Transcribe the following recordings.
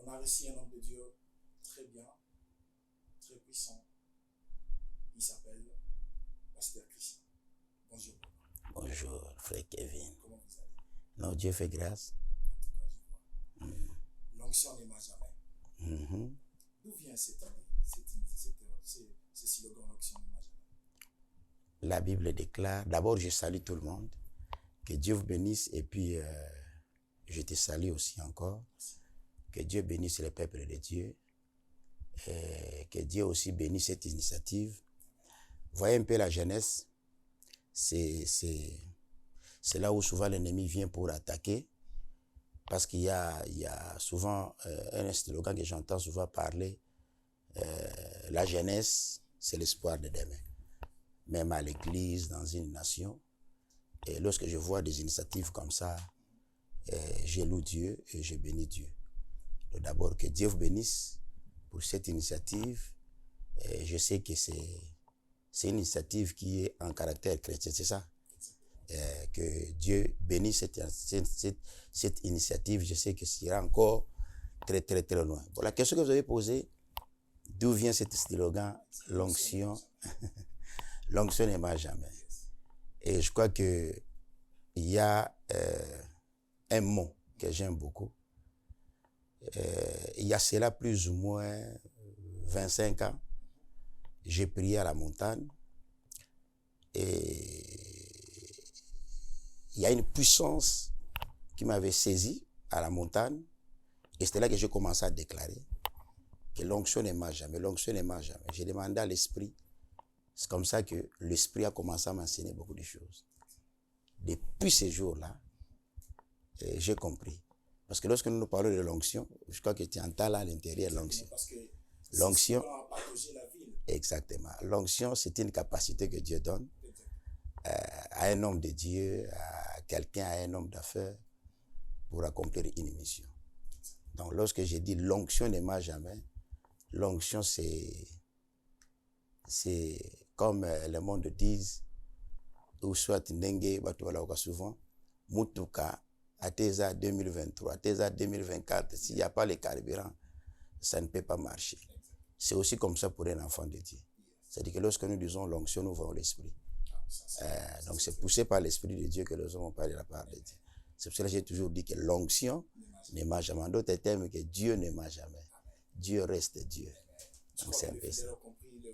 On a reçu un homme de Dieu très bien, très puissant. Il s'appelle Pasteur Christian. Bonjour. Bonjour, frère Kevin. Comment vous allez? Non, Dieu fait grâce. En tout cas, je vois. L'onction n'aima jamais. D'où vient ce slogan, l'onction n'aima jamais? La Bible déclare, d'abord je salue tout le monde, que Dieu vous bénisse et puis je te salue aussi encore. Que Dieu bénisse le peuple de Dieu et que Dieu aussi bénisse cette initiative. Voyez un peu la jeunesse, c'est là où souvent l'ennemi vient pour attaquer, parce qu'il y a souvent un slogan que j'entends souvent parler, la jeunesse, c'est l'espoir de demain. Même à l'église, dans une nation. Et lorsque je vois des initiatives comme ça, je loue Dieu et je bénis Dieu. D'abord, que Dieu vous bénisse pour cette initiative. Et je sais que c'est une initiative qui est en caractère chrétien, c'est ça? Que Dieu bénisse cette initiative. Je sais que ça ira encore très, très, très loin. Bon, la question que vous avez posée, d'où vient cet slogan, l'onction? L'onction n'aima jamais. Et je crois qu'il y a un mot que j'aime beaucoup. Il y a cela plus ou moins 25 ans, j'ai prié à la montagne et il y a une puissance qui m'avait saisi à la montagne et c'était là que j'ai commencé à déclarer que l'onction n'aima jamais, l'onction n'aima jamais. J'ai demandé à l'esprit, c'est comme ça que l'esprit a commencé à m'enseigner beaucoup de choses. Depuis ces jours-là, j'ai compris. Parce que lorsque nous parlons de l'onction, je crois que tu entends là à l'intérieur l'onction. L'onction, exactement. L'onction, c'est une capacité que Dieu donne à un homme de Dieu, à quelqu'un, à un homme d'affaires, pour accomplir une mission. Donc, lorsque j'ai dit l'onction n'aima jamais, l'onction, c'est comme le monde disent, ou soit Ndenge, souvent, Mutuka, Ateza 2023, Ateza 2024, s'il n'y a pas le carburant, ça ne peut pas marcher. C'est aussi comme ça pour un enfant de Dieu. C'est-à-dire que lorsque nous disons l'onction, nous voyons l'esprit. Donc c'est poussé par l'esprit de Dieu que nous avons parlé de la part de Dieu. C'est pour cela que j'ai toujours dit que l'onction n'aima jamais. En d'autres termes, que Dieu n'aima jamais. Dieu reste Dieu. Donc c'est un peu ça.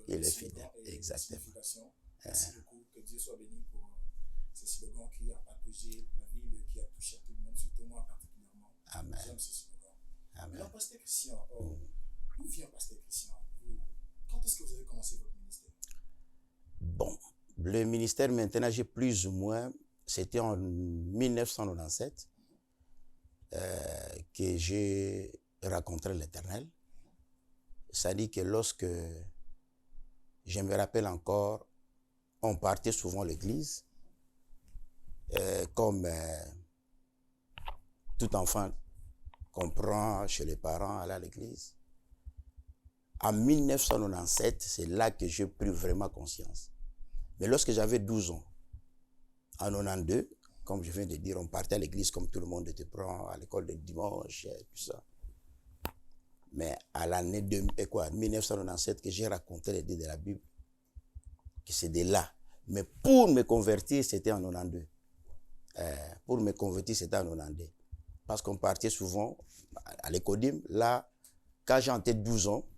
Il est fidèle. Exactement. Merci beaucoup. Que Dieu soit béni pour ce slogan qui a partagé la ville, qui a touché tout le monde, surtout moi particulièrement. Amen. J'aime ce slogan. Amen. Alors, Pasteur Christian, d'où vient Pasteur Christian? Quand est-ce que vous avez commencé votre ministère? Bon, le ministère maintenant, j'ai plus ou moins, c'était en 1997 que j'ai rencontré l'Éternel. Ça dit que lorsque, je me rappelle encore, on partait souvent à l'église, comme tout enfant comprend chez les parents aller à l'église. En 1997, c'est là que j'ai pris vraiment conscience. Mais lorsque j'avais 12 ans, en 92, comme je viens de dire, on partait à l'église comme tout le monde te prend à l'école de dimanche, tout ça. Mais à l'année 1997 que j'ai raconté les dits de la Bible, que c'est de là. Mais pour me convertir, c'était en 92. Pour me convertir, c'était en 92. Parce qu'on partait souvent à l'écodim. Là, quand j'entrais 12 ans,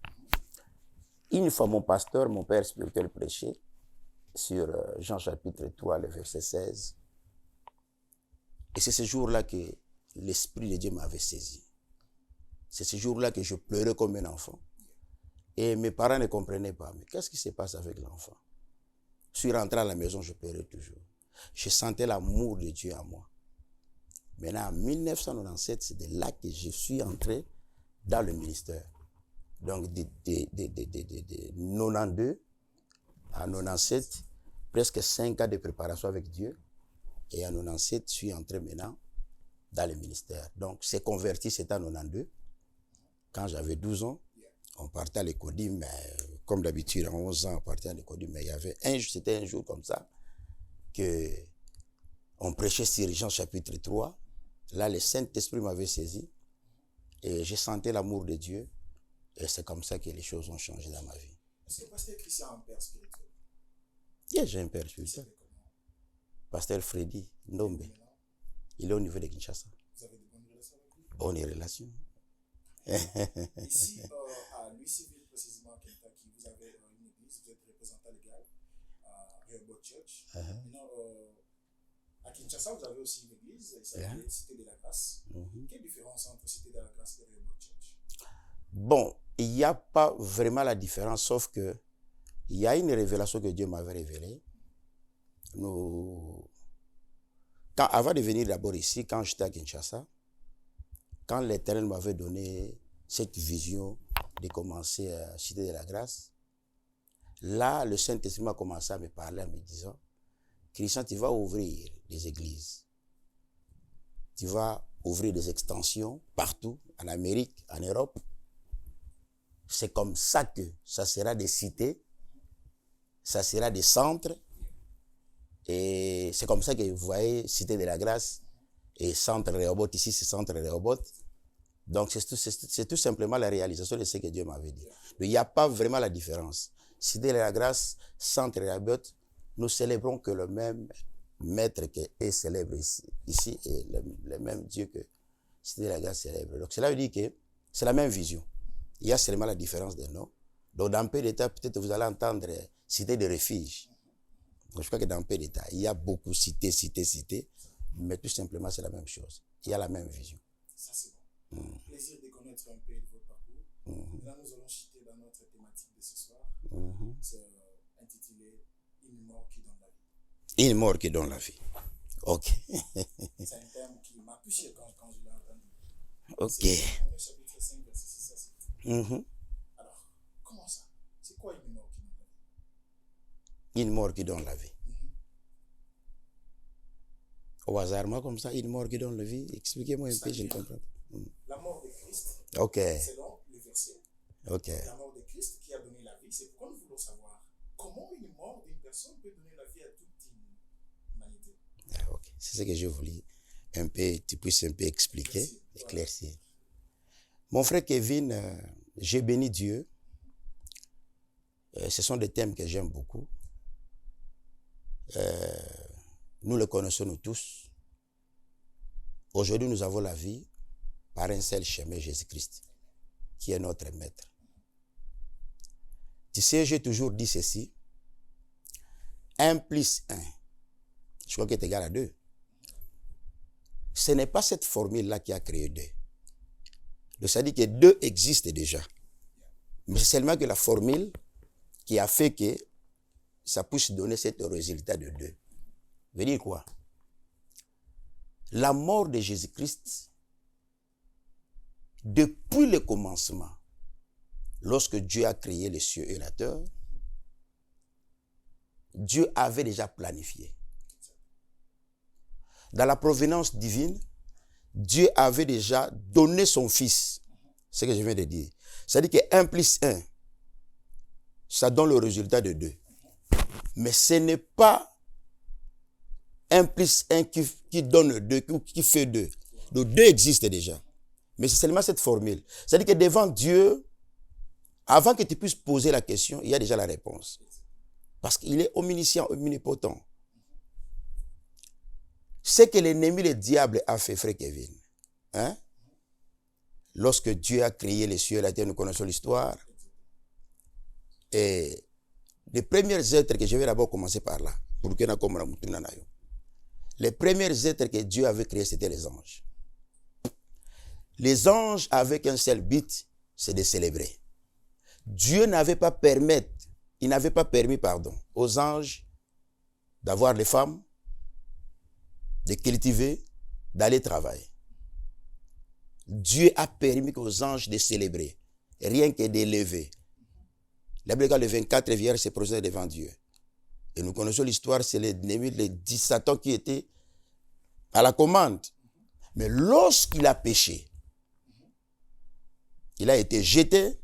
une fois mon pasteur, mon père spirituel prêchait sur Jean chapitre 3, le verset 16. Et c'est ce jour-là que l'Esprit de Dieu m'avait saisi. C'est ce jour-là que je pleurais comme un enfant. Et mes parents ne comprenaient pas. Mais qu'est-ce qui se passe avec l'enfant? Je suis rentré à la maison, je pleurais toujours. Je sentais l'amour de Dieu en moi. Maintenant, en 1997, c'est de là que je suis entré dans le ministère. Donc, de 92 à 97, presque 5 ans de préparation avec Dieu. Et en 97, je suis entré maintenant dans le ministère. Donc, c'est converti, c'était en 92. Quand j'avais 12 ans, on partait à l'écodim, mais comme d'habitude, à 11 ans, on partait à l'écodim, mais il y avait c'était un jour comme ça, que on prêchait sur Jean chapitre 3. Là, le Saint-Esprit m'avait saisi. Et j'ai senti l'amour de Dieu. Et c'est comme ça que les choses ont changé dans ma vie. Est-ce que Pasteur Christian a un père spirituel? Yeah, j'ai un père Il spirituel. s'appelle comment? Pasteur Freddy Ndombe. Maintenant, Il est au niveau de Kinshasa. vous avez de bonnes relations avec lui? Bonne relation. Ici, à Louisville, précisément à Kentucky, vous avez une église, vous êtes représentant légal à Rehoboth Church. Maintenant, à Kinshasa, vous avez aussi une église, il s'appelle Cité de la Grâce. Quelle différence entre Cité de la Grâce et Rehoboth Church? Bon, il n'y a pas vraiment la différence, sauf que il y a une révélation que Dieu m'avait révélée. Avant de venir d'abord ici, quand j'étais à Kinshasa, quand l'Éternel m'avait donné cette vision de commencer à Cité de la Grâce, là, le Saint-Esprit a commencé à me parler en me disant, Christian, tu vas ouvrir des églises. Tu vas ouvrir des extensions partout, en Amérique, en Europe. C'est comme ça que ça sera des cités, ça sera des centres. Et c'est comme ça que vous voyez Cité de la Grâce et Centre Rehoboth. Ici, c'est Centre Rehoboth. Donc, c'est tout simplement la réalisation de ce que Dieu m'avait dit. Donc, il n'y a pas vraiment la différence. Cité de la Grâce, Centre Rehoboth, nous célébrons que le même maître qui est célèbre ici est le même Dieu que Cité de la Grâce célèbre. Donc, cela veut dire que c'est la même vision. Il y a seulement la différence des noms. Donc, dans peu d'état, peut-être vous allez entendre Cité de refuge. Donc, je crois que dans peu d'état, il y a beaucoup cité, mais tout simplement, c'est la même chose. Il y a la même vision. Ça, c'est bon. Plaisir de connaître un peu de votre parcours. Là, nous allons citer dans notre thématique de ce soir. C'est intitulé Une mort qui donne la vie. Une mort qui donne la vie. Ok. C'est un terme qui m'a touché quand je l'ai entendu. Ok. C'est Romains chapitre 5, verset 6 à 7. Alors, comment ça? C'est quoi une mort qui donne la vie? Une mort qui donne la vie. Au hasard, moi, comme ça, une mort qui donne la vie. Expliquez-moi un peu, je ne comprends pas. La mort de Christ, Ok. selon le verset. Ok. La mort de Christ qui a donné la vie, c'est pourquoi nous voulons savoir comment une mort d'une personne peut donner la vie à toute une humanité. Ah, ok. C'est ce que je voulais un peu, tu puisses un peu expliquer, éclaircir. Mon frère Kevin, j'ai béni Dieu. Ce sont des thèmes que j'aime beaucoup. Nous le connaissons nous tous. Aujourd'hui, nous avons la vie par un seul chemin, Jésus-Christ, qui est notre maître. Tu sais, j'ai toujours dit ceci. 1 plus 1, je crois qu'il est égal à 2. Ce n'est pas cette formule-là qui a créé 2. Donc, ça dit que 2 existent déjà. Mais c'est seulement que la formule qui a fait que ça puisse donner ce résultat de 2. Veut dire quoi? La mort de Jésus-Christ, depuis le commencement, lorsque Dieu a créé les cieux et la terre, Dieu avait déjà planifié. Dans la providence divine, Dieu avait déjà donné son Fils. C'est ce que je viens de dire. C'est-à-dire que 1 plus 1, ça donne le résultat de 2. Mais ce n'est pas 1 plus 1 qui donne 2, qui fait 2. Donc 2 existe déjà. Mais c'est seulement cette formule. C'est-à-dire que devant Dieu, avant que tu puisses poser la question, il y a déjà la réponse. Parce qu'il est omniscient, omnipotent. Ce que l'ennemi, le diable, a fait, frère Kevin. Hein? Lorsque Dieu a créé les cieux et la terre, nous connaissons l'histoire. Et les premiers êtres que je vais d'abord commencer par là. Les premiers êtres que Dieu avait créés, c'était les anges. Les anges avaient qu'un seul but, c'est de célébrer. Dieu n'avait pas permis, aux anges d'avoir des femmes, de cultiver, d'aller travailler. Dieu a permis aux anges de célébrer, rien que d'élever. La Bible, le 24 vierges se présentent devant Dieu. Et nous connaissons l'histoire, c'est l'ennemi de Satan qui était à la commande. Mais lorsqu'il a péché, il a été jeté.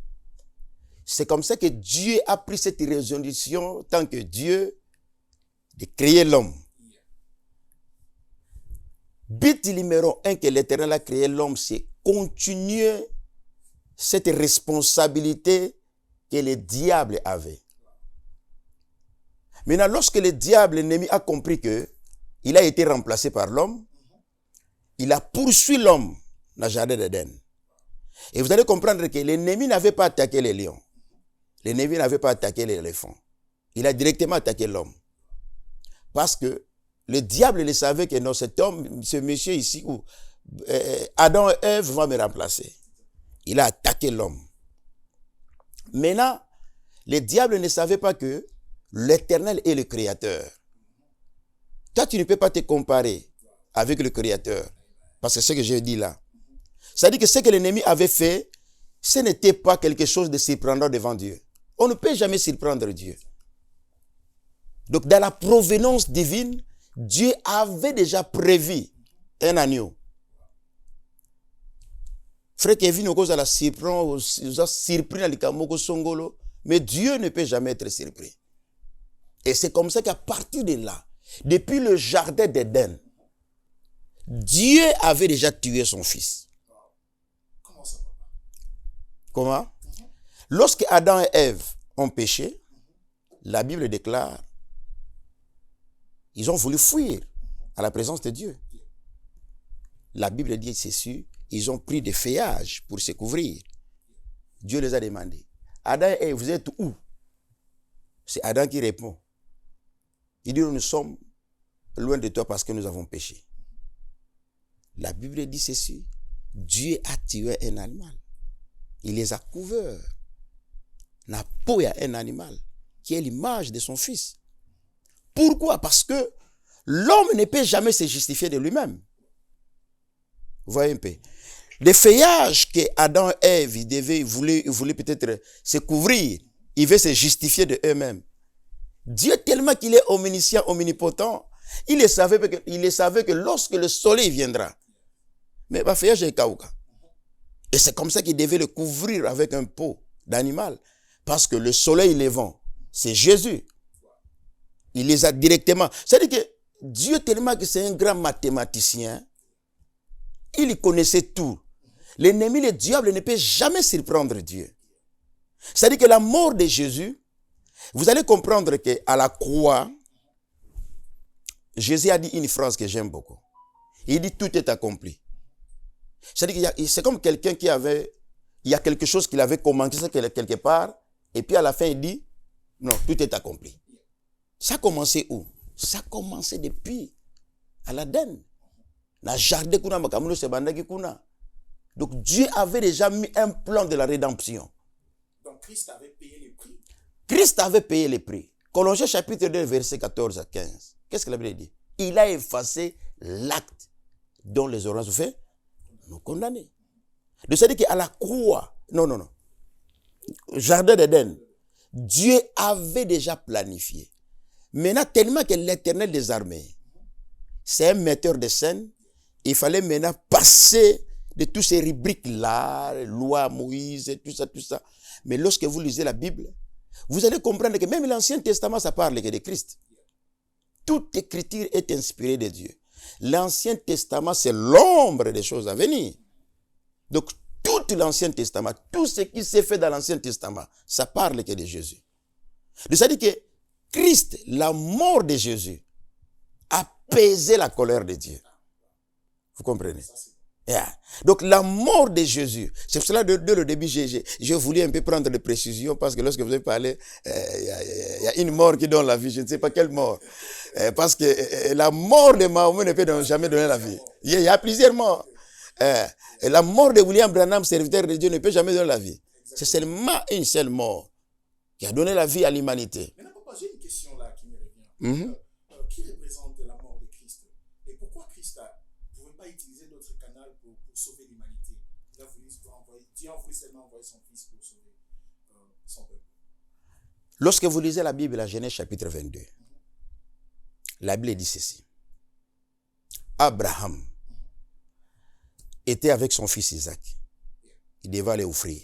C'est comme ça que Dieu a pris cette résolution, tant que Dieu, de créer l'homme. But numéro 1 que l'Éternel a créé l'homme, c'est continuer cette responsabilité que le diable avait. Maintenant, lorsque le diable, l'ennemi, a compris que il a été remplacé par l'homme, il a poursuivi l'homme dans le jardin d'Éden. Et vous allez comprendre que l'ennemi n'avait pas attaqué les lions. L'ennemi n'avait pas attaqué l'éléphant. Il a directement attaqué l'homme. Parce que le diable le savait que non, cet homme, ce monsieur ici, où Adam et Ève vont me remplacer. Il a attaqué l'homme. Maintenant, le diable ne savait pas que l'Éternel est le Créateur. Toi, tu ne peux pas te comparer avec le Créateur. Parce que c'est ce que j'ai dit là. C'est-à-dire que ce que l'ennemi avait fait, ce n'était pas quelque chose de surprenant devant Dieu. On ne peut jamais surprendre Dieu. Donc, dans la provenance divine, Dieu avait déjà prévu un agneau. Frère Kevin, on a surpris dans le Kamoko Songolo, mais Dieu ne peut jamais être surpris. Et c'est comme ça qu'à partir de là, depuis le jardin d'Éden, Dieu avait déjà tué son fils. Comment ça, papa? Comment? Lorsque Adam et Ève ont péché, la Bible déclare, ils ont voulu fuir à la présence de Dieu. La Bible dit ceci, ils ont pris des feuillages pour se couvrir. Dieu les a demandé, Adam et Ève, vous êtes où? C'est Adam qui répond. Il dit, nous sommes loin de toi parce que nous avons péché. La Bible dit ceci, Dieu a tué un animal. Il les a couverts. La peau est un animal qui est l'image de son fils. Pourquoi? Parce que l'homme ne peut jamais se justifier de lui-même. Vous voyez un peu. Les feuillages que Adam et Ève, ils voulaient peut-être se couvrir, ils veulent se justifier de eux-mêmes. Dieu, tellement qu'il est omniscient, omnipotent, il savait que lorsque le soleil viendra, mais le feuillage est kauka. Et c'est comme ça qu'il devait le couvrir avec un pot d'animal. Parce que le soleil levant, c'est Jésus. Il les a directement. C'est-à-dire que Dieu, tellement que c'est un grand mathématicien, il connaissait tout. L'ennemi, le diable, ne peut jamais surprendre Dieu. C'est-à-dire que la mort de Jésus, vous allez comprendre qu'à la croix, Jésus a dit une phrase que j'aime beaucoup. Il dit, tout est accompli. C'est-à-dire que c'est comme quelqu'un qui avait, il y a quelque chose qu'il avait commencé quelque part, et puis à la fin il dit, non, tout est accompli. Ça a commencé où? Ça a commencé depuis à l'Aden. Donc Dieu avait déjà mis un plan de la rédemption. Donc Christ avait payé le prix. Christ avait payé le prix. Colossiens chapitre 2, verset 14 à 15. Qu'est-ce que la Bible dit? Il a effacé l'acte dont les oranges fait nous condamner. Donc c'est-à-dire qu'à la croix, non. Jardin d'Éden, Dieu avait déjà planifié. Maintenant, tellement que l'Éternel des armées, c'est un metteur de scène, il fallait maintenant passer de tous ces rubriques-là, loi, Moïse, tout ça. Mais lorsque vous lisez la Bible, vous allez comprendre que même l'Ancien Testament, ça parle que de Christ. Toute écriture est inspirée de Dieu. L'Ancien Testament, c'est l'ombre des choses à venir. Donc, tout l'Ancien Testament, tout ce qui s'est fait dans l'Ancien Testament, ça parle que de Jésus. C'est-à-dire que Christ, la mort de Jésus, a pesé la colère de Dieu. Vous comprenez? Yeah. Donc, la mort de Jésus, c'est pour cela que dès le début, j'ai voulu un peu prendre des précisions parce que lorsque vous avez parlé, il y a une mort qui donne la vie, je ne sais pas quelle mort. Parce que la mort de Mahomet ne peut jamais donner la vie. Il y a plusieurs morts. Et la mort de William Branham, serviteur de Dieu, ne peut jamais donner la vie. C'est seulement une seule mort qui a donné la vie à l'humanité. Maintenant, papa, j'ai une question là qui me revient. Qui représente la mort de Christ? Et pourquoi Christ ne pouvait pas utiliser d'autres canaux pour sauver l'humanité? Dieu a voulu seulement envoyer son fils pour sauver son peuple. Lorsque vous lisez la Bible, la Genèse chapitre 22, la Bible dit ceci. Abraham était avec son fils Isaac. Il devait aller offrir.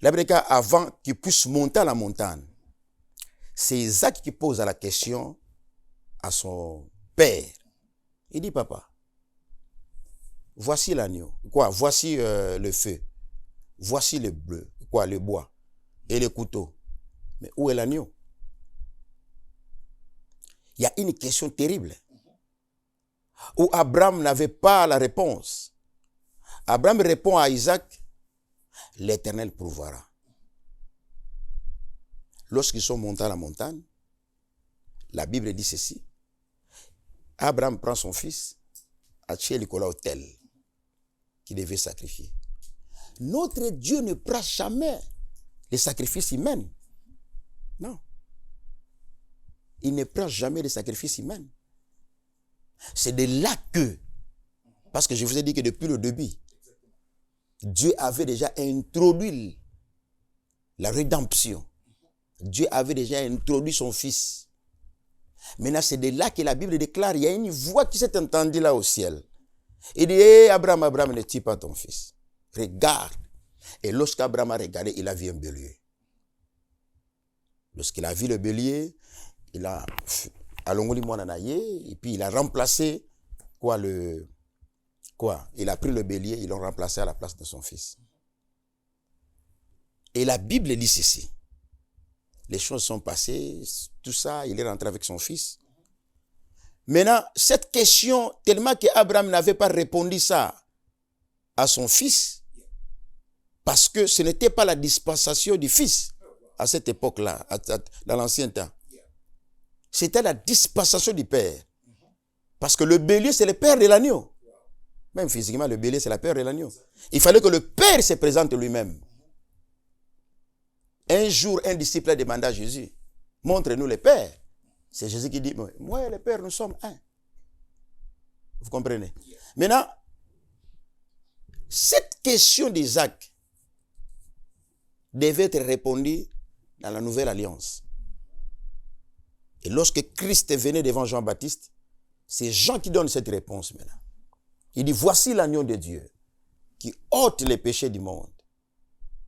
La Bible dit qu'avant qu'il puisse monter à la montagne, c'est Isaac qui pose la question à son père. Il dit, papa, voici l'agneau. Quoi? Voici le feu. Voici le bleu. Quoi? Le bois. Et le couteau. Mais où est l'agneau? Il y a une question terrible où Abraham n'avait pas la réponse. Abraham répond à Isaac, l'Éternel pourvoira. Lorsqu'ils sont montés à la montagne, la Bible dit ceci. Abraham prend son fils, a tué Nicolas autel qu'il devait sacrifier. Notre Dieu ne prend jamais les sacrifices humains. Non. Il ne prend jamais les sacrifices humains. C'est de là que, parce que je vous ai dit que depuis le début, Dieu avait déjà introduit la rédemption. Dieu avait déjà introduit son fils. Maintenant, c'est de là que la Bible déclare, il y a une voix qui s'est entendue là au ciel. Il dit, hey, Abraham, Abraham, ne tue pas ton fils. Regarde. Et lorsqu'Abraham a regardé, il a vu un bélier. Lorsqu'il a vu le bélier, il a et puis il a remplacé il a pris le bélier, ils l'ont remplacé à la place de son fils. Et la Bible dit ceci. Les choses sont passées, tout ça, il est rentré avec son fils. Maintenant, cette question, tellement qu'Abraham n'avait pas répondu ça à son fils, parce que ce n'était pas la dispensation du fils à cette époque-là, dans l'ancien temps. C'était la dispensation du père. Parce que le bélier, c'est le père de l'agneau. Même physiquement, le bélier, c'est la père de l'agneau. Il fallait que le père se présente lui-même. Un jour, un disciple a demandé à Jésus, montre-nous le père. C'est Jésus qui dit, moi et le père, nous sommes un. Vous comprenez? Maintenant, cette question d'Isaac devait être répondue dans la nouvelle alliance. Et lorsque Christ venait devant Jean-Baptiste, c'est Jean qui donne cette réponse maintenant. Il dit, voici l'agneau de Dieu qui ôte les péchés du monde.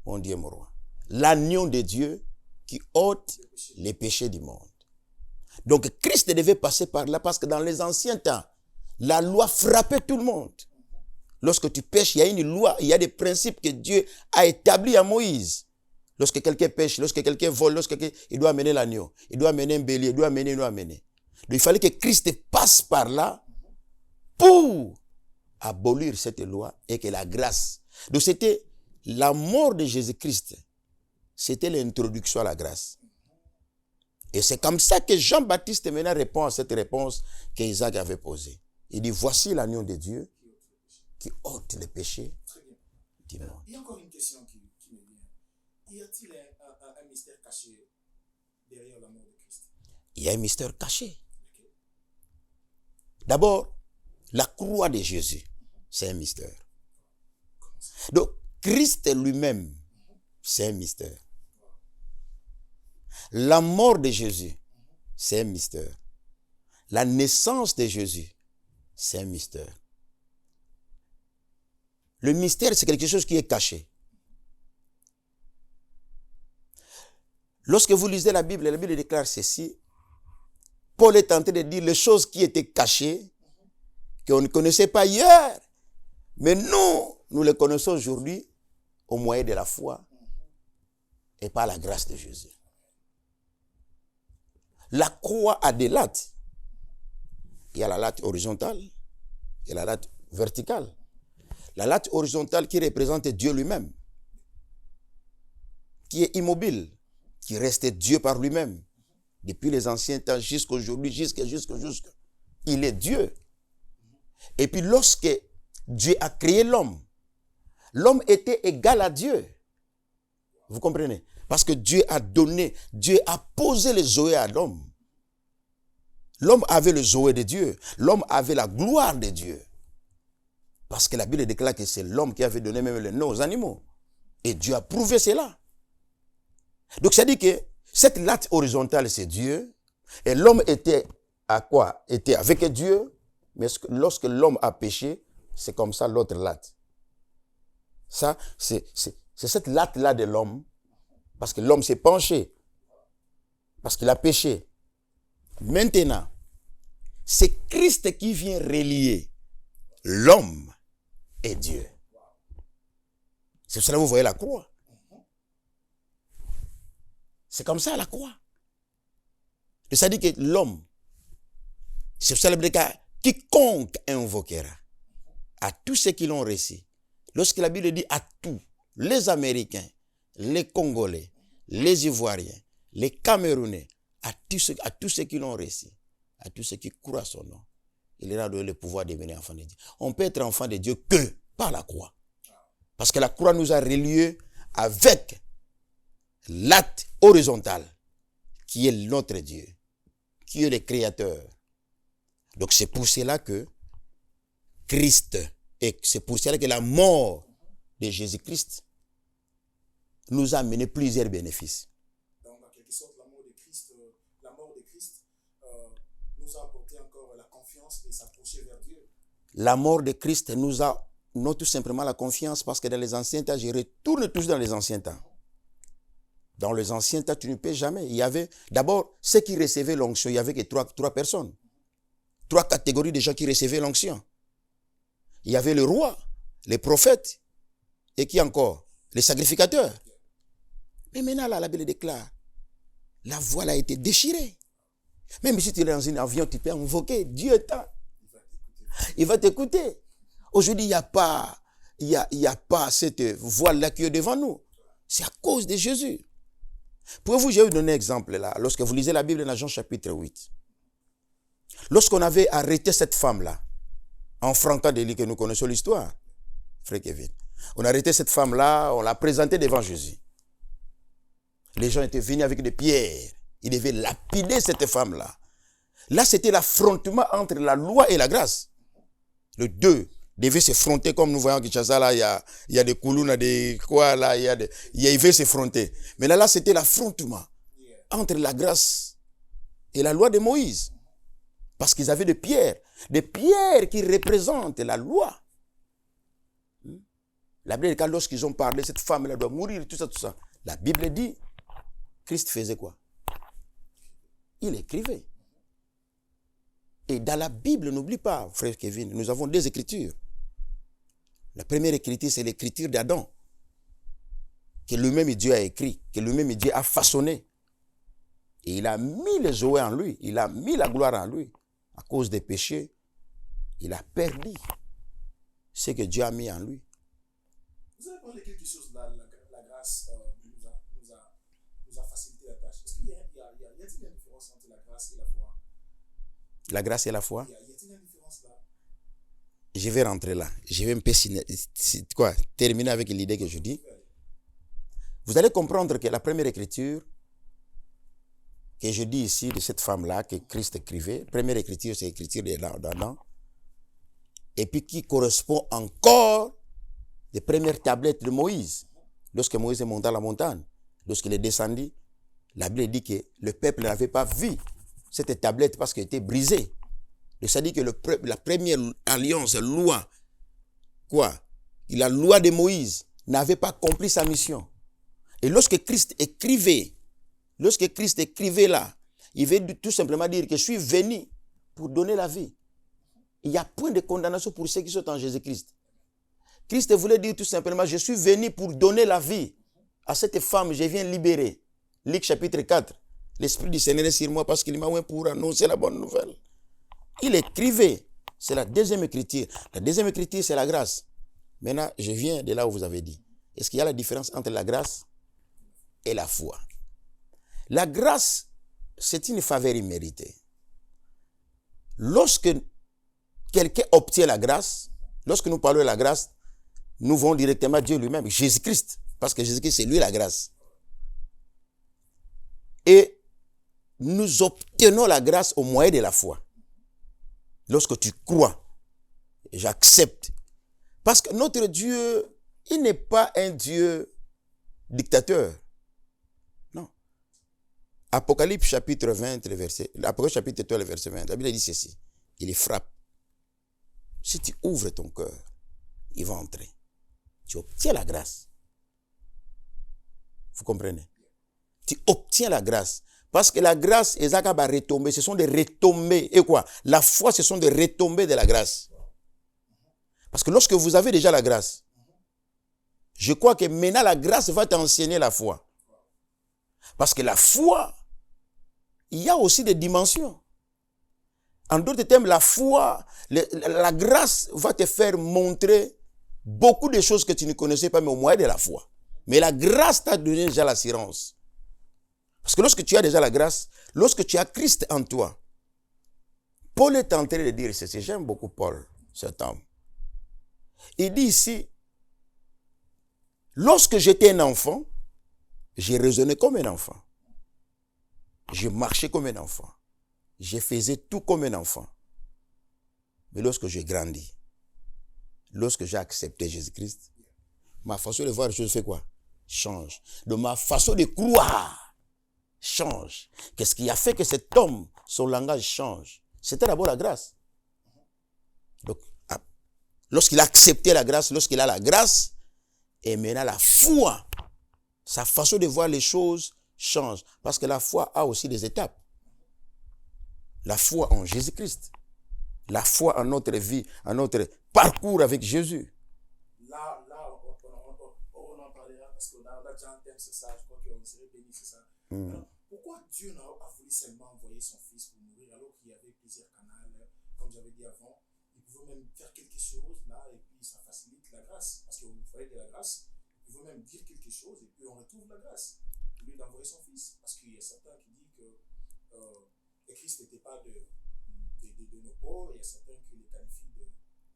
Mon Dieu, mon roi. L'agneau de Dieu qui ôte les péchés du monde. Donc Christ devait passer par là parce que dans les anciens temps, la loi frappait tout le monde. Lorsque tu pêches, il y a une loi, il y a des principes que Dieu a établis à Moïse. Lorsque quelqu'un pêche, lorsque quelqu'un vole, il doit amener l'agneau, il doit amener un bélier, il doit amener. Donc il fallait que Christ passe par là pour abolir cette loi et que la grâce. Donc c'était la mort de Jésus-Christ. C'était l'introduction à la grâce. Et c'est comme ça que Jean-Baptiste maintenant répond à cette réponse qu'Isaac avait posée. Il dit, voici l'agneau de Dieu qui ôte les péchés du monde. Il y a encore une question qui me vient. Y a-t-il un mystère caché derrière la mort de Christ? Il y a un mystère caché. D'abord, la croix de Jésus, c'est un mystère. Donc, Christ lui-même, c'est un mystère. La mort de Jésus, c'est un mystère. La naissance de Jésus, c'est un mystère. Le mystère, c'est quelque chose qui est caché. Lorsque vous lisez la Bible déclare ceci. Paul est tenté de dire les choses qui étaient cachées, qu'on ne connaissait pas hier, mais nous les connaissons aujourd'hui au moyen de la foi et par la grâce de Jésus. La croix a des lattes. Il y a la latte horizontale et la latte verticale. La latte horizontale qui représente Dieu lui-même, qui est immobile, qui reste Dieu par lui-même, depuis les anciens temps jusqu'à aujourd'hui, jusqu'à. Il est Dieu. Et puis lorsque Dieu a créé l'homme, l'homme était égal à Dieu. Vous comprenez? Parce que Dieu a posé les zoé à l'homme. L'homme avait le zoé de Dieu. L'homme avait la gloire de Dieu. Parce que la Bible déclare que c'est l'homme qui avait donné même le nom aux animaux. Et Dieu a prouvé cela. Donc ça dit que cette latte horizontale, c'est Dieu. Et l'homme était à quoi? Était avec Dieu. Mais lorsque l'homme a péché, c'est comme ça l'autre latte. Ça, c'est cette latte-là de l'homme. Parce que l'homme s'est penché. Parce qu'il a péché. Maintenant, c'est Christ qui vient relier l'homme est Dieu. C'est pour cela que vous voyez la croix. C'est comme ça la croix. Et ça dit que l'homme, c'est pour cela que quiconque invoquera à tous ceux qui l'ont reçu. Lorsque la Bible dit à tous, les Américains, les Congolais, les Ivoiriens, les Camerounais, à tous ceux qui l'ont reçu, à tous ceux qui croient à son nom, il leur a donné le pouvoir de devenir enfant de Dieu. On peut être enfant de Dieu que par la croix. Parce que la croix nous a reliés avec l'acte horizontal qui est notre Dieu, qui est le Créateur. Donc c'est pour cela que Christ, et c'est pour cela que la mort de Jésus-Christ nous a amené plusieurs bénéfices. Donc en quelque sorte, la mort de Christ nous a apporté encore la confiance et s'approcher vers Dieu. La mort de Christ nous a non tout simplement la confiance, parce que dans les anciens temps, je retourne toujours dans les anciens temps. Dans les anciens temps, tu ne peux jamais. Il y avait d'abord ceux qui recevaient l'onction, il n'y avait que trois personnes. 3 catégories de gens qui recevaient l'onction. Il y avait le roi, les prophètes, et qui encore? Les sacrificateurs. Mais maintenant, là, la Bible déclare, la voile a été déchirée. Même si tu es dans un avion, tu peux invoquer Dieu tant. Il va t'écouter. Aujourd'hui, il n'y a pas cette voile-là qui est devant nous. C'est à cause de Jésus. Pouvez-vous, je vais vous donner un exemple là. Lorsque vous lisez la Bible dans Jean chapitre 8. Lorsqu'on avait arrêté cette femme-là, en Francadélie, que nous connaissons l'histoire, frère Kevin, on a arrêté cette femme-là, on l'a présentée devant Jésus. Les gens étaient venus avec des pierres. Ils devaient lapider cette femme-là. Là, c'était l'affrontement entre la loi et la grâce. Les deux devaient s'affronter, comme nous voyons à Kinshasa, là, il y a des koulouna, des quoi, là, il devaient s'affronter. Mais là, c'était l'affrontement entre la grâce et la loi de Moïse. Parce qu'ils avaient des pierres qui représentent la loi. La Bible dit, lorsqu'ils ont parlé, cette femme, elle doit mourir, tout ça. La Bible dit, Christ faisait quoi? Il écrivait. Et dans la Bible, n'oublie pas, frère Kevin, nous avons 2 écritures. La première écriture, c'est l'écriture d'Adam, que lui-même Dieu a écrit, que lui-même Dieu a façonné. Et il a mis les joies en lui, il a mis la gloire en lui. À cause des péchés, il a perdu ce que Dieu a mis en lui. Vous avez parlé quelque chose, la grâce nous a facilité la tâche. Est-ce qu'il y a une différence entre la grâce et la foi? La grâce et la foi? Y a-t-il une différence là? Je vais rentrer là. Je vais un peu terminer avec l'idée que je dis. Vous allez comprendre que la première écriture que je dis ici de cette femme-là que Christ écrivait, première écriture, c'est l'écriture d'Adam, et puis qui correspond encore des premières tablettes de Moïse. Lorsque Moïse est monté à la montagne, lorsqu'il est descendu, la Bible dit que le peuple n'avait pas vu cette tablette parce qu'elle était brisée. Ça dit que la première alliance, loi, la loi de Moïse n'avait pas accompli sa mission. Et lorsque Christ écrivait là, il veut tout simplement dire que je suis venu pour donner la vie. Il n'y a point de condamnation pour ceux qui sont en Jésus-Christ. Christ voulait dire tout simplement, je suis venu pour donner la vie à cette femme, je viens libérer. Luc chapitre 4, l'Esprit du Seigneur est sur moi parce qu'il m'a oint pour annoncer la bonne nouvelle. Il écrivait, c'est la deuxième écriture. La deuxième écriture, c'est la grâce. Maintenant, je viens de là où vous avez dit. Est-ce qu'il y a la différence entre la grâce et la foi? La grâce, c'est une faveur imméritée. Lorsque quelqu'un obtient la grâce, lorsque nous parlons de la grâce, nous voyons directement Dieu lui-même, Jésus-Christ, parce que Jésus-Christ, c'est lui la grâce. Et nous obtenons la grâce au moyen de la foi. Lorsque tu crois, j'accepte. Parce que notre Dieu, il n'est pas un Dieu dictateur. Non. Apocalypse chapitre 20, Apocalypse chapitre 3, le verset 20, la Bible dit ceci. Il les frappe. Si tu ouvres ton cœur, il va entrer. Tu obtiens la grâce. Vous comprenez? Tu obtiens la grâce. Parce que la grâce, ce sont des retombées. Et quoi? La foi, ce sont des retombées de la grâce. Parce que lorsque vous avez déjà la grâce, je crois que maintenant la grâce va t'enseigner la foi. Parce que la foi, il y a aussi des dimensions. En d'autres termes, la foi, la grâce va te faire montrer beaucoup de choses que tu ne connaissais pas, mais au moyen de la foi. Mais la grâce t'a donné déjà l'assurance. Parce que lorsque tu as déjà la grâce, lorsque tu as Christ en toi, Paul est en train de dire ceci. J'aime beaucoup Paul, cet homme. Il dit ici, lorsque j'étais un enfant, j'ai raisonné comme un enfant. Je marchais comme un enfant. Je faisais tout comme un enfant. Mais lorsque j'ai grandi, lorsque j'ai accepté Jésus-Christ, ma façon de voir les choses fait quoi? Change. Donc ma façon de croire change. Qu'est-ce qui a fait que cet homme, son langage change? C'était d'abord la grâce. Donc, lorsqu'il a accepté la grâce, lorsqu'il a la grâce, et maintenant la foi, sa façon de voir les choses change. Parce que la foi a aussi des étapes. La foi en Jésus-Christ. La foi en notre vie, en notre parcours avec Jésus. Là on en parlera parce qu'on a déjà un thème sur ça. Je crois qu'on serait béni sur ça. Alors, pourquoi Dieu n'a pas voulu seulement envoyer son fils pour mourir alors qu'il y avait plusieurs canaux, comme j'avais dit avant, il pouvait même faire quelque chose là et puis ça facilite la grâce. Parce que vous parlez de la grâce, il pouvait même dire quelque chose et puis on retrouve la grâce. Au lieu d'envoyer son fils. Parce qu'il y a certains qui disent que Christ n'était pas de nos pauvres, il y a certains qui le qualifient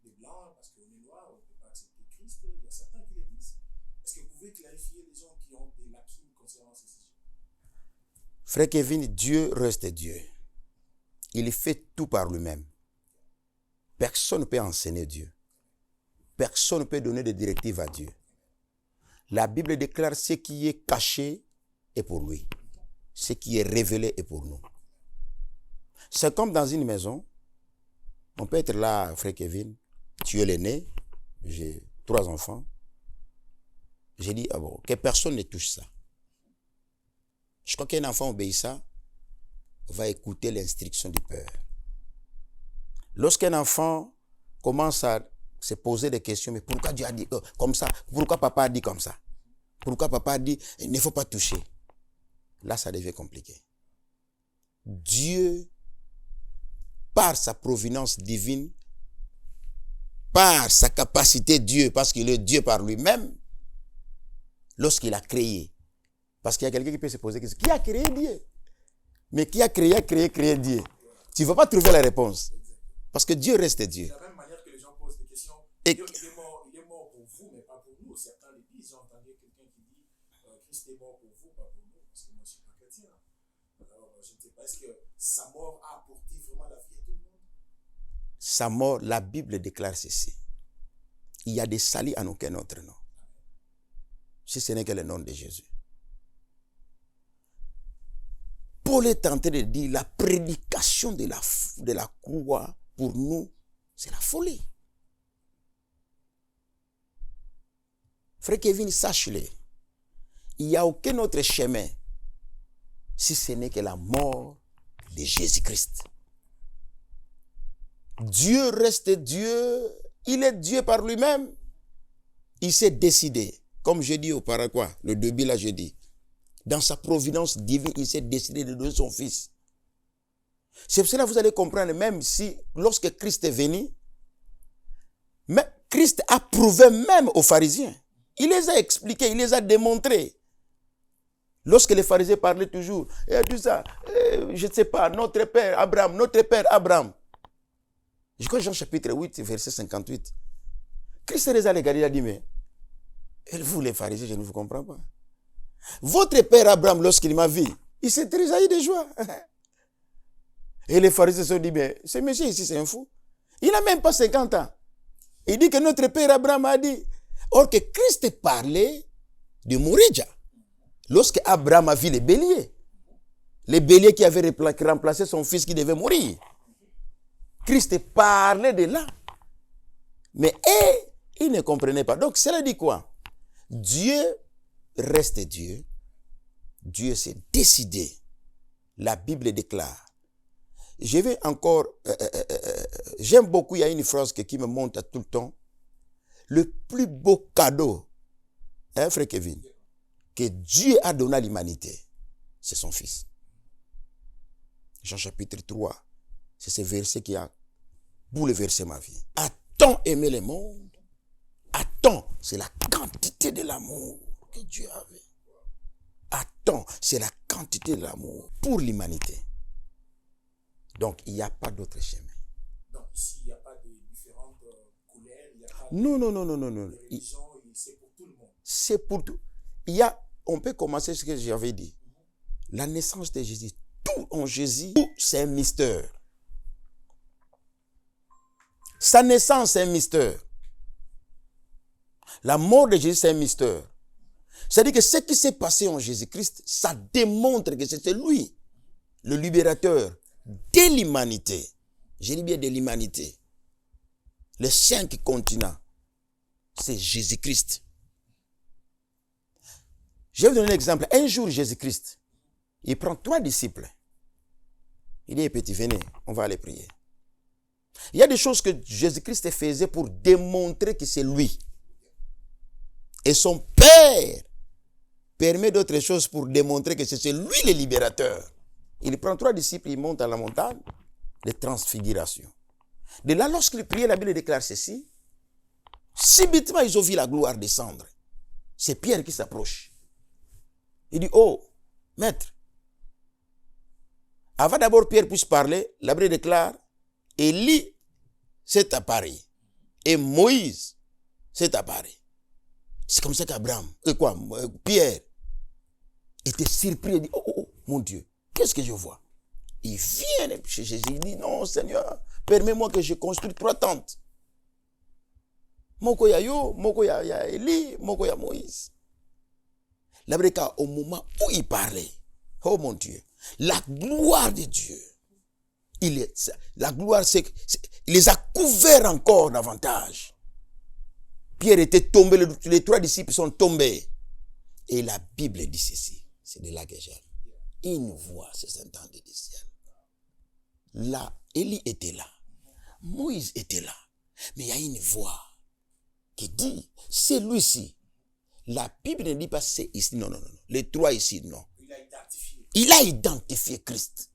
de blancs parce qu'on est noir, on ne peut pas accepter Christ. Il y a certains qui le disent. Est-ce que vous pouvez clarifier les gens qui ont des lacunes concernant ces sujets? Frère Kevin, Dieu reste Dieu. Il fait tout par lui-même. Personne ne peut enseigner Dieu. Personne ne peut donner des directives à Dieu. La Bible déclare ce qui est caché est pour lui. Ce qui est révélé est pour nous. C'est comme dans une maison. On peut être là, frère Kevin. Tu es l'aîné. J'ai 3 enfants. J'ai dit, ah bon, que personne ne touche ça. Je crois qu'un enfant obéissant va écouter l'instruction du père. Lorsqu'un enfant commence à se poser des questions, mais pourquoi Dieu a dit comme ça? Pourquoi papa a dit comme ça? Pourquoi papa a dit, il ne faut pas toucher? Là, ça devient compliqué. Dieu, par sa providence divine, par sa capacité Dieu, parce qu'il est Dieu par lui-même, lorsqu'il a créé, parce qu'il y a quelqu'un qui peut se poser la question, qui a créé Dieu? Mais qui a créé Dieu? Tu ne vas pas trouver la réponse. Parce que Dieu reste Dieu. De la même manière que les gens posent des questions, il est mort pour vous, mais pas pour nous. Certains le disent. J'ai entendu quelqu'un qui dit, Christ est mort pour vous, pas pour nous, parce que moi je ne suis pas chrétien. Alors, je ne sais pas, est-ce que sa mort a apporté vraiment la vie à tout le monde? Sa mort, la Bible déclare ceci. Il y a des salis en aucun autre nom. Si ce n'est que le nom de Jésus. Paul est tenté de dire la prédication de la croix pour nous, c'est la folie. Frère Kevin, sache-le. Il n'y a aucun autre chemin si ce n'est que la mort de Jésus-Christ. Dieu reste Dieu. Il est Dieu par lui-même. Il s'est décidé. Comme je dis auparavant, le début là je dis. Dans sa providence divine, il s'est décidé de donner son fils. C'est pour cela que vous allez comprendre, même si, lorsque Christ est venu, mais Christ a prouvé même aux pharisiens. Il les a expliqués, il les a démontrés. Lorsque les pharisiens parlaient toujours, tout ça, je ne sais pas, notre père Abraham. Je crois Jean chapitre 8, verset 58. Christ les a regardés, il a dit, mais vous les pharisiens, je ne vous comprends pas. Votre père Abraham, lorsqu'il m'a vu, il s'est tressailli de joie. Et les pharisiens se sont dit, mais ce monsieur ici, c'est un fou. Il n'a même pas 50 ans. Il dit que notre père Abraham a dit. Or que Christ parlait de mourir déjà. Lorsque Abraham a vu les béliers qui avaient remplacé son fils qui devait mourir. Christ parlait de là. Mais il ne comprenait pas. Donc cela dit quoi? Dieu reste Dieu. Dieu s'est décidé. La Bible déclare. Je vais encore... j'aime beaucoup, il y a une phrase qui me monte à tout le temps. le plus beau cadeau, hein, frère Kevin, que Dieu a donné à l'humanité, c'est son Fils. Jean chapitre 3, c'est ce verset qui a bouleversé ma vie. A tant aimé le monde, a tant, c'est la quantité de l'amour que Dieu avait. A tant, c'est la quantité de l'amour pour l'humanité. Donc, il n'y a pas d'autre chemin. Donc ici, il n'y a pas de différentes couleurs, il n'y a pas Non. de religion, c'est pour tout le monde. C'est pour tout. Il y a, on peut commencer ce que j'avais dit. La naissance de Jésus, tout en Jésus, c'est un mystère. Sa naissance, c'est un mystère. La mort de Jésus, c'est un mystère. C'est-à-dire que ce qui s'est passé en Jésus-Christ, ça démontre que c'était lui, le libérateur de l'humanité. Je dis bien de l'humanité. Les 5 continents, c'est Jésus-Christ. Je vais vous donner un exemple. Un jour, Jésus-Christ, il prend 3 disciples. Il dit, petit, venez, on va aller prier. Il y a des choses que Jésus-Christ faisait pour démontrer que c'est lui. Et son Père permet d'autres choses pour démontrer que c'est lui le libérateur. Il prend 3 disciples, il monte à la montagne de transfiguration. De là, lorsqu'il priait, la Bible déclare ceci. Subitement, ils ont vu la gloire descendre. C'est Pierre qui s'approche. Il dit, oh, maître. Avant d'abord Pierre puisse parler, la Bible déclare, Élie s'est apparu. Et Moïse s'est apparu. C'est comme ça qu'Abraham, Pierre était surpris et dit, oh, mon Dieu, qu'est-ce que je vois? Il vient chez Jésus, il dit, non Seigneur, permets-moi que je construise 3 tentes. Moko ya yo, moko ya Élie, moko ya Moïse. La Bible déclare, au moment où il parlait, oh mon Dieu, la gloire de Dieu, la gloire, il les a couverts encore davantage. Pierre était tombé, les 3 disciples sont tombés. Et la Bible dit ceci, c'est de là que j'aime. Une voix s'est entendue du ciel. Là, Élie était là. Moïse était là. Mais il y a une voix qui dit, c'est lui-ci. La Bible ne dit pas c'est ici. Non. Les 3 ici, non. Il a identifié Christ.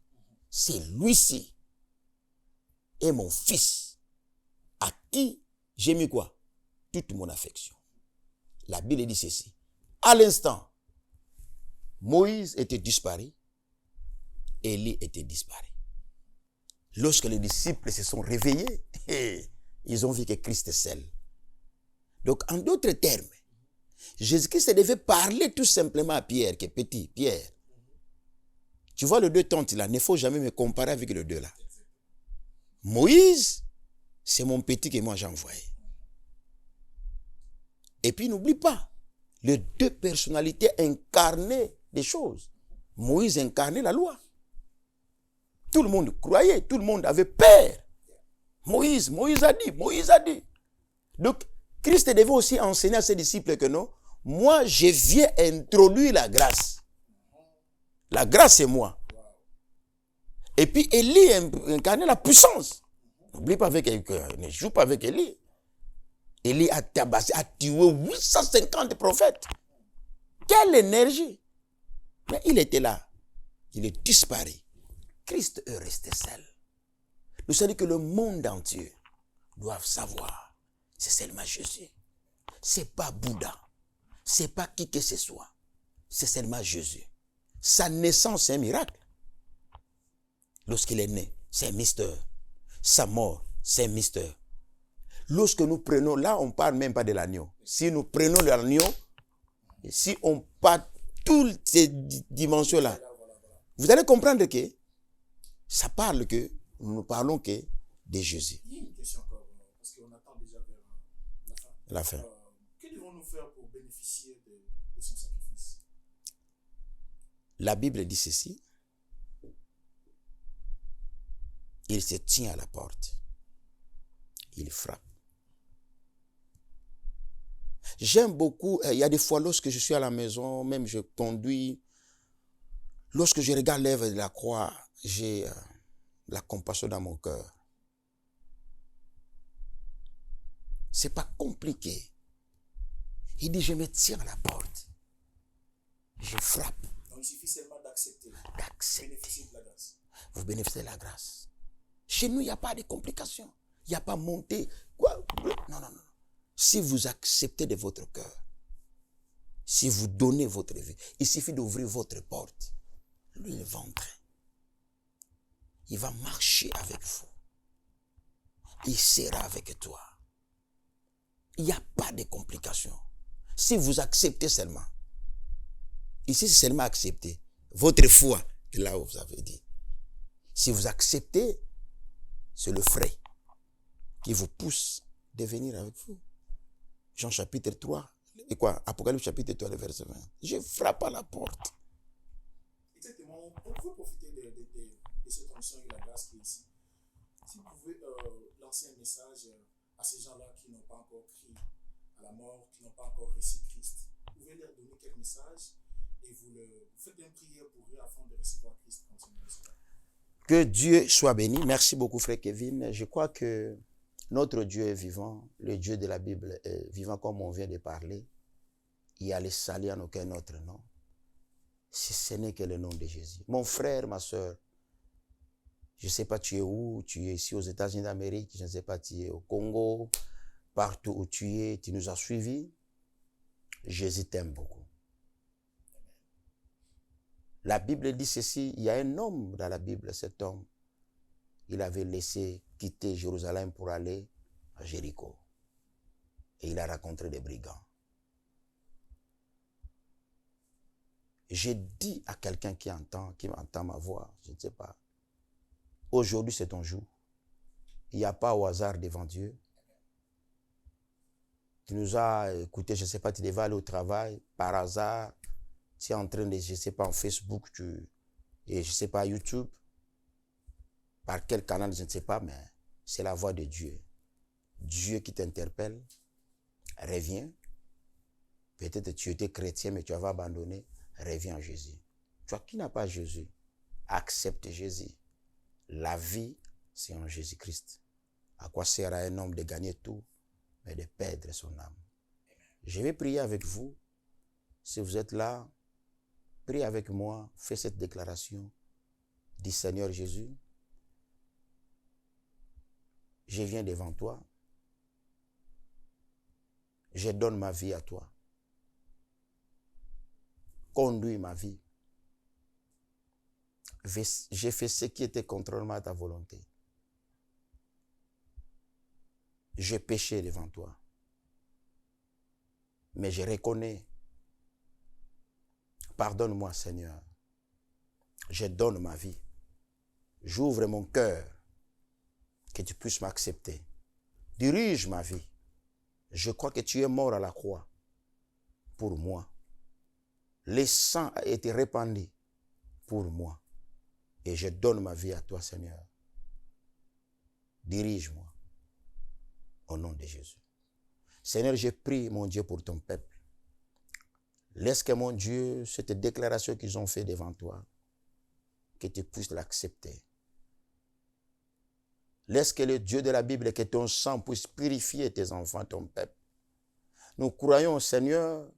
C'est lui-ci. Et mon fils, à qui j'ai mis quoi? Toute mon affection. La Bible dit ceci. À l'instant, Moïse était disparu, Élie était disparu. Lorsque les disciples se sont réveillés, ils ont vu que Christ est seul. Donc, en d'autres termes, Jésus-Christ devait parler tout simplement à Pierre, qui est petit, Pierre. Tu vois les 2 tentes là, il ne faut jamais me comparer avec les 2 là. Moïse, c'est mon petit que moi j'ai envoyé. Et puis n'oublie pas, les 2 personnalités incarnaient des choses. Moïse incarnait la loi. Tout le monde croyait, tout le monde avait peur. Moïse a dit. Donc, Christ devait aussi enseigner à ses disciples que non, moi je viens introduire la grâce. La grâce c'est moi. Et puis Élie incarnait la puissance. N'oublie pas ne joue pas avec Élie. Élie a tabassé, a tué 850 prophètes. Quelle énergie! Mais il était là. Il est disparu. Christ est resté seul. Nous savons que le monde entier doit savoir. C'est seulement Jésus. C'est pas Bouddha. C'est pas qui que ce soit. C'est seulement Jésus. Sa naissance, c'est un miracle. Lorsqu'il est né, c'est un mystère. Sa mort, c'est un mystère. Lorsque nous prenons, là on ne parle même pas de l'agneau. Si nous prenons l'agneau, si on parle toutes ces dimensions-là, vous allez comprendre que ça parle que nous ne parlons que de Jésus. Il y a une question encore, parce qu'on attend déjà vers la fin. Que devons-nous faire pour bénéficier de son sacrifice? La Bible dit ceci. Il se tient à la porte. Il frappe. J'aime beaucoup, il y a des fois lorsque je suis à la maison, même je conduis, lorsque je regarde l'œuvre de la croix, j'ai la compassion dans mon cœur. Ce n'est pas compliqué. Il dit, je me tiens à la porte. Je frappe. Donc il suffit seulement d'accepter. D'accepter. Bénéficier de la grâce. Vous bénéficiez de la grâce. Chez nous, il n'y a pas de complications. Il n'y a pas monté. Quoi? Non, non, non. Si vous acceptez de votre cœur, si vous donnez votre vie, il suffit d'ouvrir votre porte. Lui, il va entrer. Il va marcher avec vous. Il sera avec toi. Il n'y a pas de complications. Si vous acceptez seulement, ici c'est seulement accepter, votre foi est là où vous avez dit. Si vous acceptez, c'est le frais qui vous pousse de venir avec vous. Jean chapitre 3, et quoi? Apocalypse chapitre 3, le verset 20. Je frappe à la porte. Exactement. On peut profiter de cette onction et de la grâce qui est ici. Si vous pouvez lancer un message à ces gens-là qui n'ont pas encore crié à la mort, qui n'ont pas encore reçu Christ, vous pouvez leur donner quel message et vous faites une prière pour eux afin de recevoir Christ quand ils recevront. Que Dieu soit béni. Merci beaucoup, frère Kevin. Je crois que notre Dieu est vivant. Le Dieu de la Bible est vivant comme on vient de parler. Il y a les salis en aucun autre nom. Si ce n'est que le nom de Jésus. Mon frère, ma soeur, je ne sais pas tu es où, tu es ici aux États-Unis d'Amérique, je ne sais pas tu es au Congo, partout où tu es, tu nous as suivis. Jésus t'aime beaucoup. La Bible dit ceci, il y a un homme dans la Bible, cet homme, il avait laissé quitter Jérusalem pour aller à Jéricho. Et il a rencontré des brigands. J'ai dit à quelqu'un qui m'entend ma voix, je ne sais pas, aujourd'hui c'est ton jour. Il n'y a pas au hasard devant Dieu. Tu nous as écouté, je ne sais pas, tu devais aller au travail, par hasard, tu es en train de, je ne sais pas, en Facebook, et je ne sais pas, YouTube, par quel canal, je ne sais pas, mais c'est la voix de Dieu. Dieu qui t'interpelle, reviens. Peut-être tu étais chrétien, mais tu avais abandonné, reviens à Jésus. Toi qui n'as pas Jésus, accepte Jésus. La vie, c'est en Jésus-Christ. À quoi sert à un homme de gagner tout, mais de perdre son âme? Je vais prier avec vous. Si vous êtes là, priez avec moi, faites cette déclaration. Dis Seigneur Jésus, je viens devant toi. Je donne ma vie à toi. Conduis ma vie. J'ai fait ce qui était contrairement à ta volonté. J'ai péché devant toi. Mais je reconnais. Pardonne-moi, Seigneur. Je donne ma vie. J'ouvre mon cœur. Que tu puisses m'accepter. Dirige ma vie. Je crois que tu es mort à la croix pour moi. Le sang a été répandu pour moi. Et je donne ma vie à toi, Seigneur. Dirige-moi. Au nom de Jésus. Seigneur, je prie, mon Dieu, pour ton peuple. Laisse que, mon Dieu, cette déclaration qu'ils ont faite devant toi, que tu puisses l'accepter. Laisse que le Dieu de la Bible, que ton sang puisse purifier tes enfants, ton peuple. Nous croyons, Seigneur,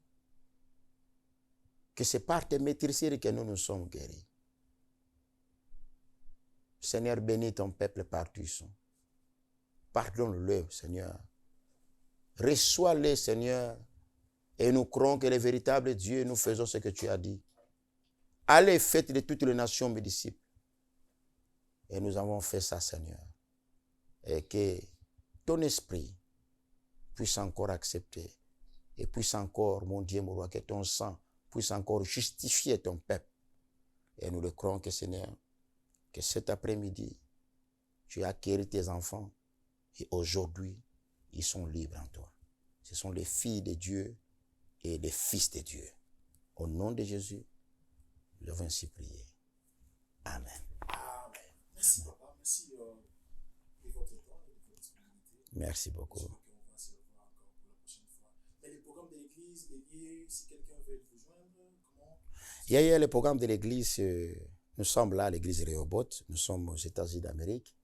que c'est par tes maîtrises que nous nous sommes guéris. Seigneur, bénis ton peuple partout ils sont. Pardonne-le, Seigneur. Reçois-les, Seigneur. Et nous croyons que le véritable Dieu, nous faisons ce que tu as dit. Allez, faites de toutes les nations mes disciples. Et nous avons fait ça, Seigneur. Et que ton esprit puisse encore accepter. Et puisse encore, mon Dieu, mon roi, que ton sang puisse encore justifier ton peuple. Et nous le croyons que, Seigneur, que cet après-midi, tu as acquis tes enfants. Et aujourd'hui, ils sont libres en toi. Ce sont les filles de Dieu et les fils de Dieu. Au nom de Jésus, nous avons ainsi prié. Amen. Amen. Merci, papa. Merci de votre temps et de votre disponibilité. Merci beaucoup. On va se revoir encore pour la prochaine fois. Mais les programmes de l'église, les liens, si quelqu'un veut vous joindre, comment? Il y a le programme de l'église. Nous sommes là à l'église Rehoboth. Nous sommes aux États-Unis d'Amérique,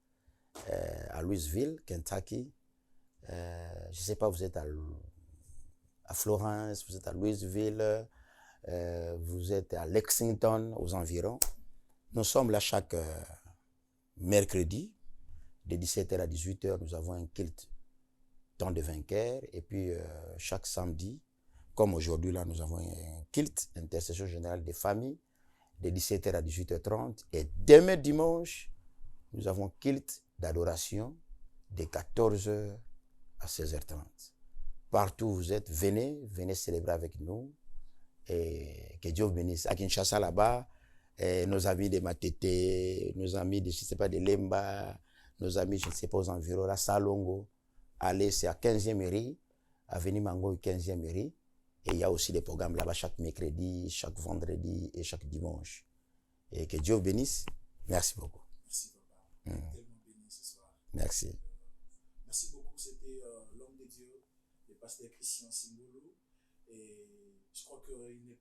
à Louisville, Kentucky. Je ne sais pas, vous êtes à Florence, vous êtes à Louisville, vous êtes à Lexington, aux environs. Nous sommes là chaque mercredi, de 17h à 18h, nous avons un culte temps de vainqueur. Et puis, chaque samedi, comme aujourd'hui, là, nous avons un culte, intercession générale des familles, de 17h à 18h30. Et demain dimanche, nous avons culte d'adoration de 14h à 16h30. Partout où vous êtes, venez célébrer avec nous. Et que Dieu vous bénisse. À Kinshasa, là-bas, nos amis de Matete, nos amis de, je ne sais pas, de Lemba, nos amis, je ne sais pas, aux environs, là, Salongo. Allez, c'est à 15e mairie, avenue Mango, 15e mairie. Et il y a aussi des programmes là-bas chaque mercredi, chaque vendredi et chaque dimanche. Et que Dieu vous bénisse. Merci beaucoup. Merci, papa. Tellement béni ce soir. Merci. Merci beaucoup. C'était l'homme de Dieu, le pasteur Christian Simbolo. Et je crois qu'il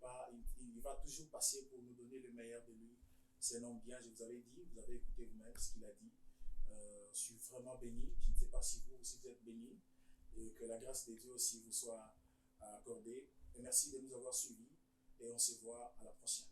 va toujours passer pour nous donner le meilleur de lui. C'est un homme bien, je vous avais dit, vous avez écouté vous-même ce qu'il a dit. Je suis vraiment béni. Je ne sais pas si vous aussi vous êtes béni. Et que la grâce de Dieu aussi vous soit accordée. Et merci de nous avoir suivis. Et on se voit à la prochaine.